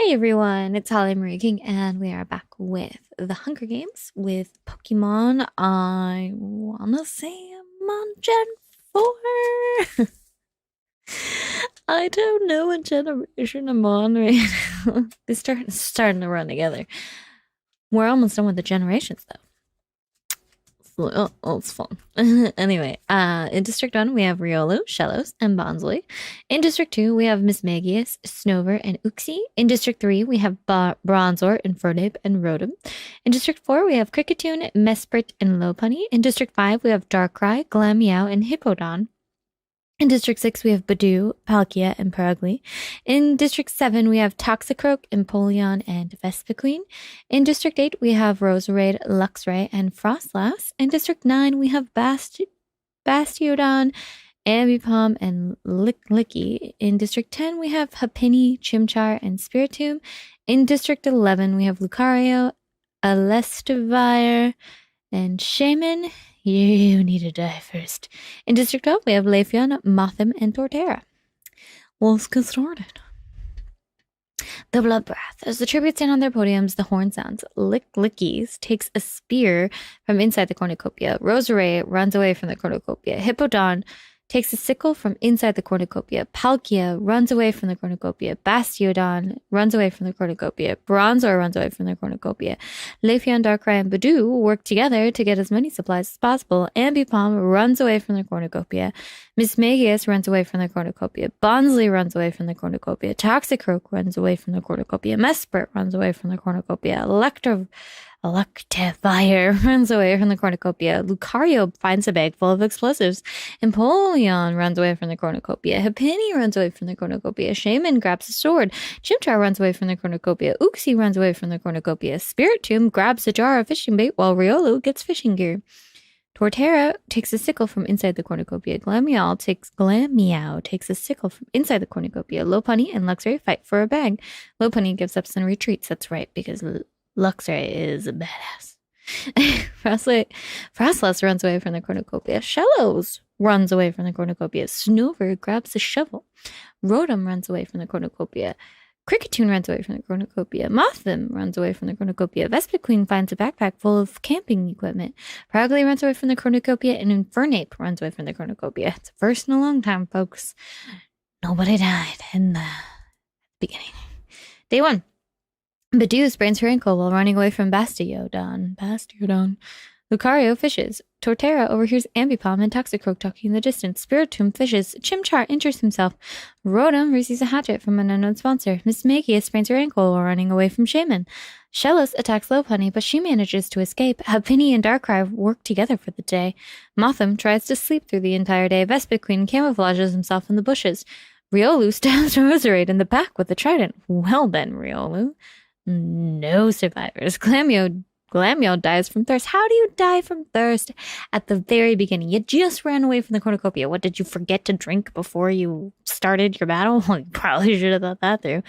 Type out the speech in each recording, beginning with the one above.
Hey everyone, it's Holly Marie King, and we are back with the Hunger Games with Pokemon. I wanna say I'm on Gen 4. I don't know what generation I'm on right now. They're starting to run together. We're almost done with the generations though. Oh, it's fun. Anyway, in District 1, we have Riolu, Shellos, and Bonsly. In District 2, we have Mismagius, Snover, and Uxie. In District 3, we have Bronzor, Infernape, and Rotom. In District 4, we have Kricketune, Mesprit, and Lopunny. In District 5, we have Darkrai, Glameow, and Hippowdon. In District 6, we have Badoo, Palkia, and Purugly. In District 7, we have Toxicroak, Empoleon, and Vespiquen. In District 8, we have Roserade, Luxray, and Frostlass. In District 9, we have Bastiodon, Ambipom, and Licky. In District 10, we have Happiny, Chimchar, and Spiritomb. In District 11, we have Lucario, Elestivire, and Shaman. You need to die first. In District 12, we have Leafeon, Mothim, and Torterra. Let's get started. The Blood Breath. As the tributes stand on their podiums, the horn sounds. Lickies takes a spear from inside the cornucopia. Roserade runs away from the cornucopia. Hippowdon takes a sickle from inside the cornucopia. Palkia runs away from the cornucopia. Bastiodon runs away from the cornucopia. Bronzor runs away from the cornucopia. Leafeon, Darkrai, and Badoo work together to get as many supplies as possible. Ambipom runs away from the cornucopia. Mismagius runs away from the cornucopia. Bonsly runs away from the cornucopia. Toxicroak runs away from the cornucopia. Mesprit runs away from the cornucopia. Electivire runs away from the cornucopia. Lucario finds a bag full of explosives. Empoleon runs away from the cornucopia. Happiny runs away from the cornucopia. Shaman grabs a sword. Chimchar runs away from the cornucopia. Uxie runs away from the cornucopia. Spiritomb grabs a jar of fishing bait while Riolu gets fishing gear. Torterra takes a sickle from inside the cornucopia. Glameow takes a sickle from inside the cornucopia. Lopunny and Luxray fight for a bag. Lopunny gives up and retreats. That's right, because Luxray is a badass. Frostlass runs away from the cornucopia. Shellos runs away from the cornucopia. Snover grabs a shovel. Rotom runs away from the cornucopia. Kricketune runs away from the cornucopia. Mothim runs away from the cornucopia. Vespiquen finds a backpack full of camping equipment. Purugly runs away from the cornucopia, and Infernape runs away from the cornucopia. It's the first in a long time, folks. Nobody died in the beginning. Day 1. Badoo sprains her ankle while running away from Bastiodon. Lucario fishes. Torterra overhears Ambipom and Toxicroak talking in the distance. Spiritomb fishes. Chimchar injures himself. Rotom receives a hatchet from an unknown sponsor. Mismagius sprains her ankle while running away from Shaman. Shellos attacks Lopunny, but she manages to escape. Happiny and Darkrai work together for the day. Mothim tries to sleep through the entire day. Vespiquen camouflages himself in the bushes. Riolu stabs Roserade in the back with a trident. Well then, Riolu. No survivors. Glameow dies from thirst. How do you die from thirst at the very beginning? You just ran away from the cornucopia. What, did you forget to drink before you started your battle? Well, you probably should have thought that through.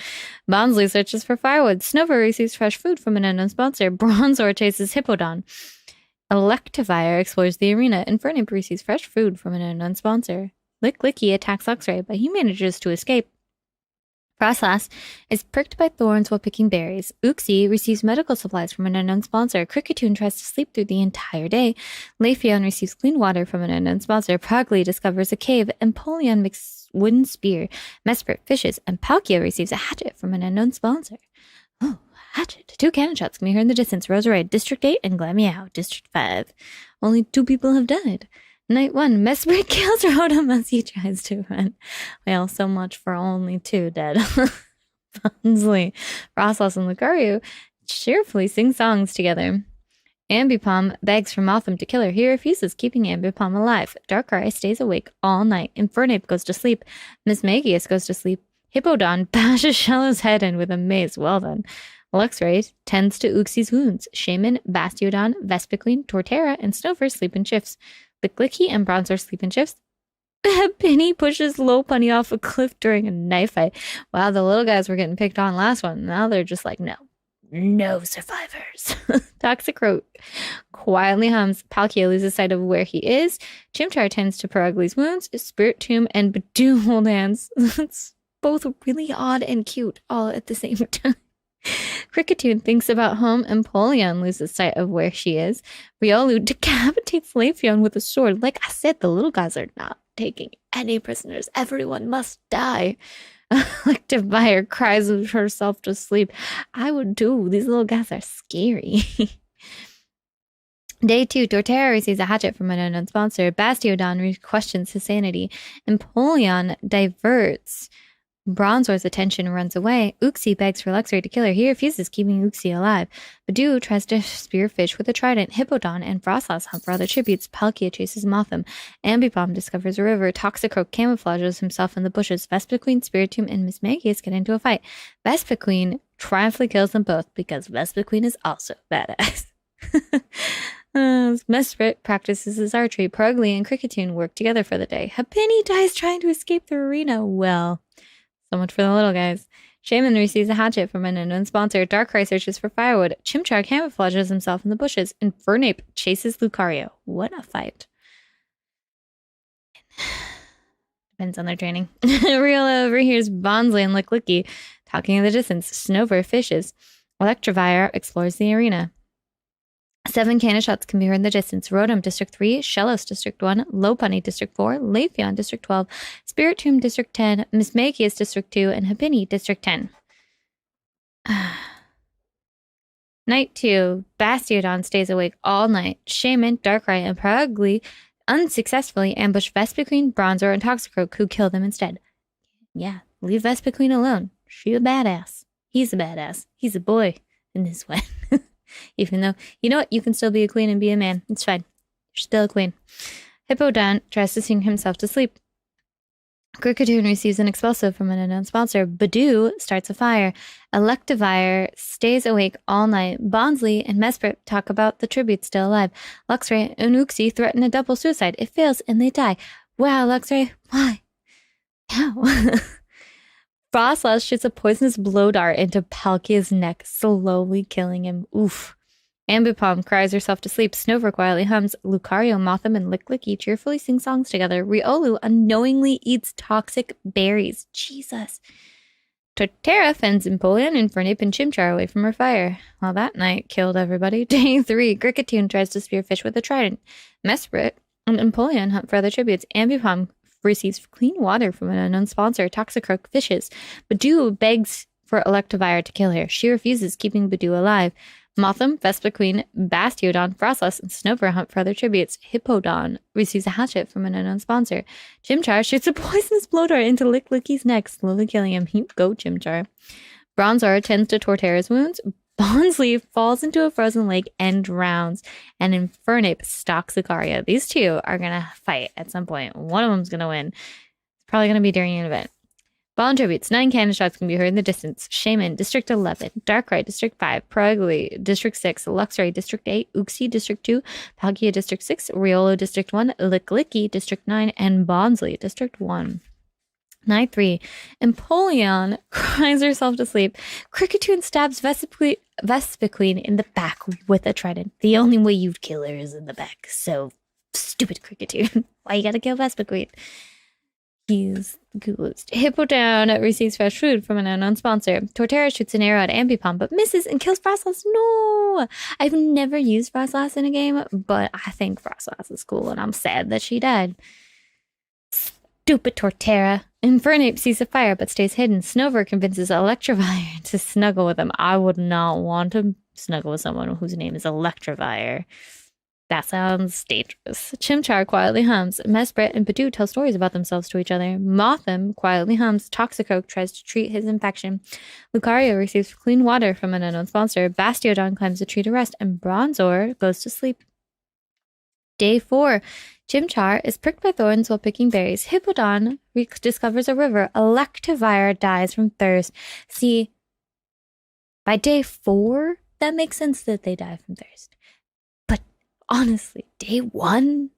Bonsly searches for firewood. Snover receives fresh food from an unknown sponsor. Bronzor chases Hippowdon. Electivire explores the arena. Infernape receives fresh food from an unknown sponsor. Licky attacks Luxray, but he manages to escape. Frostlass is pricked by thorns while picking berries. Uxie receives medical supplies from an unknown sponsor. Kricketune tries to sleep through the entire day. Leafeon receives clean water from an unknown sponsor. Purugly discovers a cave. Empoleon makes wooden spear. Mesprit fishes, and Palkia receives a hatchet from an unknown sponsor. Oh, hatchet. 2 cannon shots can be heard in the distance. Roserade, District 8, and Glameow, District 5. Only 2 people have died. Night 1, Mesprit kills Rotom as he tries to run. Well, so much for only 2 dead. Bonsly, Frostlass, and Lucario cheerfully sing songs together. Ambipom begs for Mothim to kill her. He refuses, keeping Ambipom alive. Darkrai stays awake all night. Infernape goes to sleep. Mismagius goes to sleep. Hippowdon bashes Shellow's head in with a mace. Well done. Luxray tends to Uxie's wounds. Shaman, Bastiodon, Vespiquen, Torterra, and Snover sleep in shifts. Licky and Bronzor sleep in shifts. Penny pushes Lopunny off a cliff during a knife fight. Wow, the little guys were getting picked on last one. Now they're just like, no survivors. Toxicroak quietly hums. Palkia loses sight of where he is. Chimchar tends to Purugly's wounds. Spiritomb and Badoo hold hands. both really odd and cute all at the same time. Kricketune thinks about home, and Polion loses sight of where she is. Riolu decapitates Leafeon with a sword. Like I said, the little guys are not taking any prisoners. Everyone must die. Electivire cries herself to sleep. I would too. These little guys are scary. Day 2, Torterra receives a hatchet from an unknown sponsor. Bastiodon questions his sanity. Empoleon diverts Bronzor's attention and runs away. Uxie begs for Luxray to kill her. He refuses, keeping Uxie alive. Badoo tries to spearfish with a trident. Hippodon and Frostlass hunt for other tributes. Palkia chases Mothim. Ambipom discovers a river. Toxicroak camouflages himself in the bushes. Vespiquen, Spiritomb, and Mismagius get into a fight. Vespiquen triumphantly kills them both because Vespiquen is also badass. Mesprit practices his archery. Purugly and Kricketune work together for the day. Happiny dies trying to escape the arena. Well, so much for the little guys. Shaman receives a hatchet from an unknown sponsor. Darkrai searches for firewood. Chimchar camouflages himself in the bushes. And Fernape chases Lucario. What a fight. Depends on their training. Riola overhears Bonsly and Licklicky talking in the distance. Snover fishes. Electivire explores the arena. 7 cannon shots can be heard in the distance. Rotom, District 3, Shellos, District 1, Lopunny, District 4, Leafeon, District 12, Spiritomb, District 10, Mismagius, District 2, and Happiny, District 10. Night 2, Bastiodon stays awake all night. Shaman, Darkrai, and Purugly unsuccessfully ambush Vespiquen, Bronzor, and Toxicroak, who kill them instead. Yeah, leave Vespiquen alone. She a badass. He's a badass. He's a boy in this way. Even though, you know what? You can still be a queen and be a man. It's fine. You're still a queen. Hippodon tries to sing himself to sleep. Kricketune receives an explosive from an unknown sponsor. Badoo starts a fire. Electivire stays awake all night. Bonsly and Mesprit talk about the tribute still alive. Luxray and Uxie threaten a double suicide. It fails and they die. Wow, Luxray, why? How? Frostlass shoots a poisonous blow dart into Palkia's neck, slowly killing him. Oof. Ambipom cries herself to sleep. Snover quietly hums. Lucario, Mothim, and Licklicky cheerfully sing songs together. Riolu unknowingly eats toxic berries. Jesus. Torterra fends Empoleon and Fernape and Chimchar away from her fire. Well, that night killed everybody. Day 3, Kricketune tries to spearfish with a trident. Mesprit and Empoleon hunt for other tributes. Ambipom receives clean water from an unknown sponsor. Toxicroak fishes. Badoo begs for Electivire to kill her. She refuses, keeping Badoo alive. Mothim, Vespiquen, Bastiodon, Frostlass, and Snover hunt for other tributes. Hippodon receives a hatchet from an unknown sponsor. Chimchar shoots a poisonous blow dart into Licklicky's neck, slowly killing him. You go, Chimchar. Bronzor tends to Torterra's wounds. Bonsly falls into a frozen lake and drowns. And Infernape stalks Lucario. These two are going to fight at some point. One of them's going to win. It's probably going to be during an event. Fallen tributes. 9 cannon shots can be heard in the distance. Shaman, District 11. Darkrai, District 5. Purugly, District 6. Luxray, District 8. Uxie, District 2. Palkia, District 6. Riolo, District 1. Licklicky, District 9. And Bonsly, District 1. Night 3. Empoleon cries herself to sleep. Kricketune stabs Vespiquen in the back with a trident. The only way you'd kill her is in the back. So, stupid Kricketune. Why you gotta kill Vespiquen? He's coolest. Hippodon receives fresh food from an unknown sponsor. Torterra shoots an arrow at Ambipom, but misses and kills Frostlass. No! I've never used Frostlass in a game, but I think Frostlass is cool, and I'm sad that she died. Stupid Torterra. Infernape sees a fire, but stays hidden. Snover convinces Electivire to snuggle with him. I would not want to snuggle with someone whose name is Electivire. That sounds dangerous. Chimchar quietly hums. Mesprit and Badoo tell stories about themselves to each other. Mothim quietly hums. Toxicroak tries to treat his infection. Lucario receives clean water from an unknown sponsor. Bastiodon climbs a tree to rest, and Bronzor goes to sleep. Day 4. Chimchar is pricked by thorns while picking berries. Hippodon discovers a river. Electivire dies from thirst. See, by day 4, that makes sense that they die from thirst. But honestly, day 1,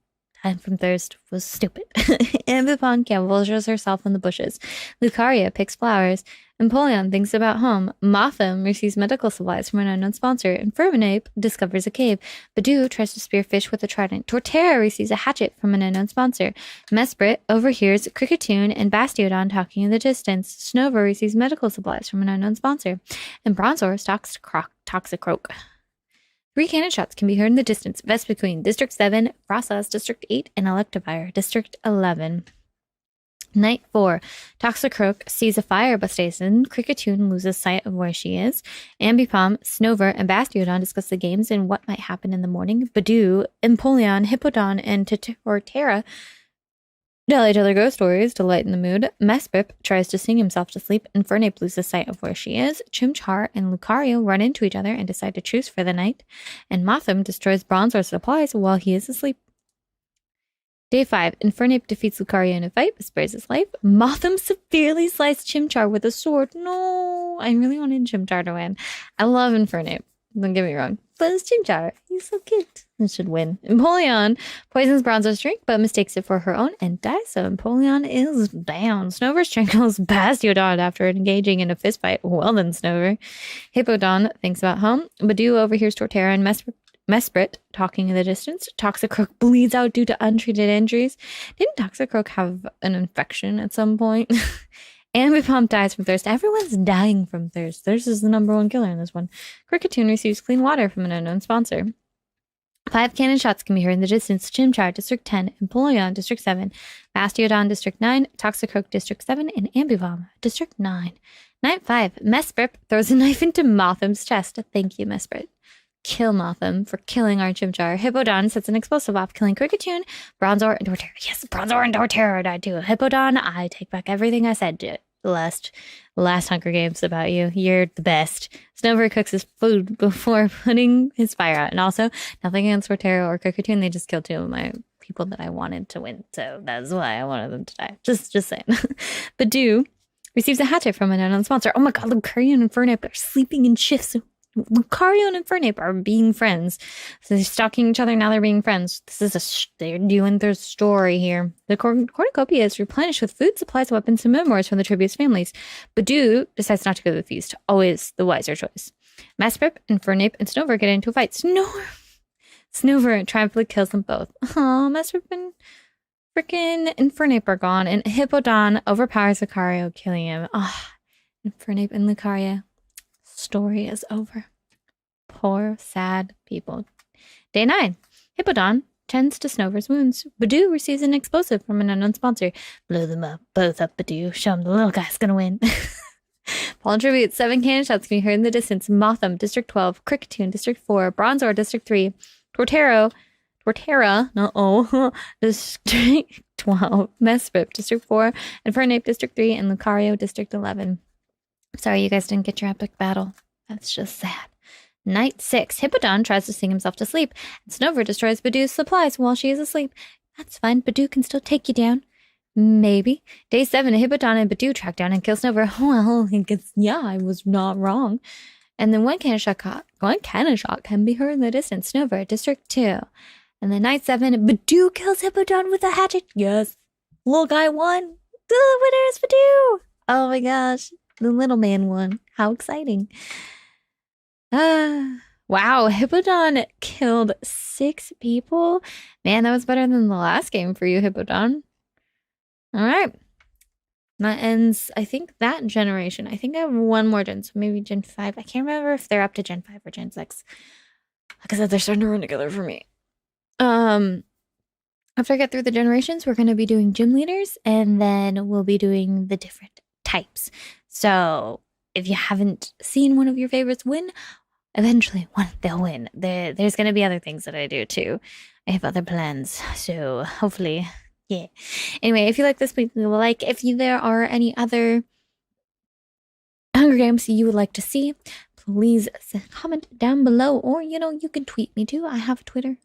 and from thirst was stupid. Ambipom camouflages herself in the bushes. Lucaria picks flowers. Empoleon thinks about home. Mothim receives medical supplies from an unknown sponsor. And Fervinape discovers a cave. Badoo tries to spear fish with a trident. Torterra receives a hatchet from an unknown sponsor. Mesprit overhears Kricketune and Bastiodon talking in the distance. Snover receives medical supplies from an unknown sponsor. And Bronzor stalks Toxicroak. 3 cannon shots can be heard in the distance. Vespiquen, District 7, Frosas, District 8, and Electivire, District 11. Night 4. Toxicroak sees a fire station. Kricketune loses sight of where she is. Ambipom, Snover, and Bastiodon discuss the games and what might happen in the morning. Badoo, Empoleon, Hippowdon, and Torterra tell each other ghost stories to lighten the mood. Mesprit tries to sing himself to sleep. Infernape loses sight of where she is. Chimchar and Lucario run into each other and decide to truce for the night. And Mothim destroys Bronzor's supplies while he is asleep. Day 5. Infernape defeats Lucario in a fight, but spares his life. Mothim severely sliced Chimchar with a sword. No, I really wanted Chimchar to win. I love Infernape. Don't get me wrong. But it's Chimchar. He's so cute. He should win. Empoleon poisons Bronzor's drink, but mistakes it for her own and dies, so Empoleon is down. Snover strangles Bastiodon after engaging in a fistfight. Well done, Snover. Hippowdon thinks about home. Badoo overhears Torterra and Mesprit talking in the distance. Toxicroak bleeds out due to untreated injuries. Didn't Toxicroak have an infection at some point? Ambipom dies from thirst. Everyone's dying from thirst. Thirst is the #1 killer in this one. Kricketune receives clean water from an unknown sponsor. 5 cannon shots can be heard in the distance. Chimchar, District 10, Empoleon, District 7, Bastiodon, District 9, Toxicroak, District 7, and Ambipom, District 9. Night 5. Mesprit throws a knife into Mothim's chest. Thank you, Mesprit. Kill Mothim for killing our Chimchar. Hippowdon sets an explosive off, killing Kricketune, Bronzor, and Torterra. Yes, Bronzor and Torterra died too. Hippowdon, I take back everything I said to the last Hunger Games about you. You're the best. Snover cooks his food before putting his fire out. And also, nothing against Torterra or Kricketune. They just killed 2 of my people that I wanted to win. So that's why I wanted them to die. Just saying. Badoo receives a hatchet from an unknown sponsor. Oh my god, Lucario and Infernape are sleeping in shifts. Lucario and Infernape are being friends. So they're stalking each other, now they're being friends. This is they're doing their story here. The cornucopia is replenished with food, supplies, weapons, and memoirs from the tributes families. Badoo decides not to go to the feast. Always the wiser choice. Mesprit, Infernape, and Snover get into a fight. Snover triumphantly kills them both. Oh, Mesprit and freaking Infernape are gone, and Hippowdon overpowers Lucario, killing him. Ah, Infernape and Lucario. Story is over. Poor, sad people. Day 9. Hippowdon tends to Snover's wounds. Badoo receives an explosive from an unknown sponsor. Blow them up. Both up, Badoo. Show him the little guy's gonna win. Fallen tribute. 7 cannon shots can be heard in the distance. Mothim, District 12. Kricketune, District 4. Bronzor, District 3. Torterra, District 12. Mesprit, District 4. Infernape, District 3. And Lucario, District 11. Sorry you guys didn't get your epic battle. That's just sad. Night 6. Hippowdon tries to sing himself to sleep, and Snover destroys Badoo's supplies while she is asleep. That's fine. Badoo can still take you down. Maybe. Day 7. Hippowdon and Badoo track down and kill Snover. Well, I was not wrong. And then one cannon shot can be heard in the distance. Snover, District 2. And then night 7. Badoo kills Hippowdon with a hatchet. Yes. Little guy won. The winner is Badoo. Oh my gosh. The little man won. How exciting. Wow. Hippowdon killed 6 people. Man, that was better than the last game for you, Hippowdon. All right. That ends, I think, that generation. I think I have one more gen, so maybe Gen 5. I can't remember if they're up to Gen 5 or Gen 6. Like I said, they're starting to run together for me. After I get through the generations, we're going to be doing gym leaders, and then we'll be doing the different types. So if you haven't seen one of your favorites win, eventually they'll win. There's going to be other things that I do too. I have other plans. So hopefully, yeah. Anyway, if you like this, please leave a like. If there are any other Hunger Games you would like to see, please comment down below. Or, you can tweet me too. I have a Twitter.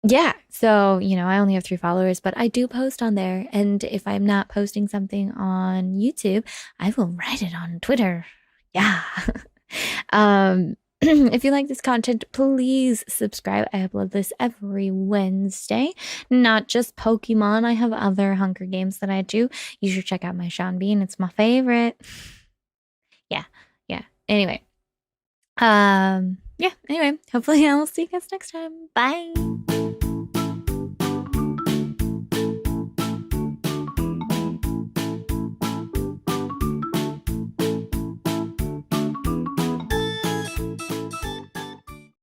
Yeah, so, I only have 3 followers, but I do post on there. And if I'm not posting something on YouTube, I will write it on Twitter. Yeah. if you like this content, please subscribe. I upload this every Wednesday, not just Pokemon. I have other Hunger Games that I do. You should check out my Sean Bean. It's my favorite. Yeah, yeah. Anyway, yeah. Anyway, hopefully I will see you guys next time. Bye.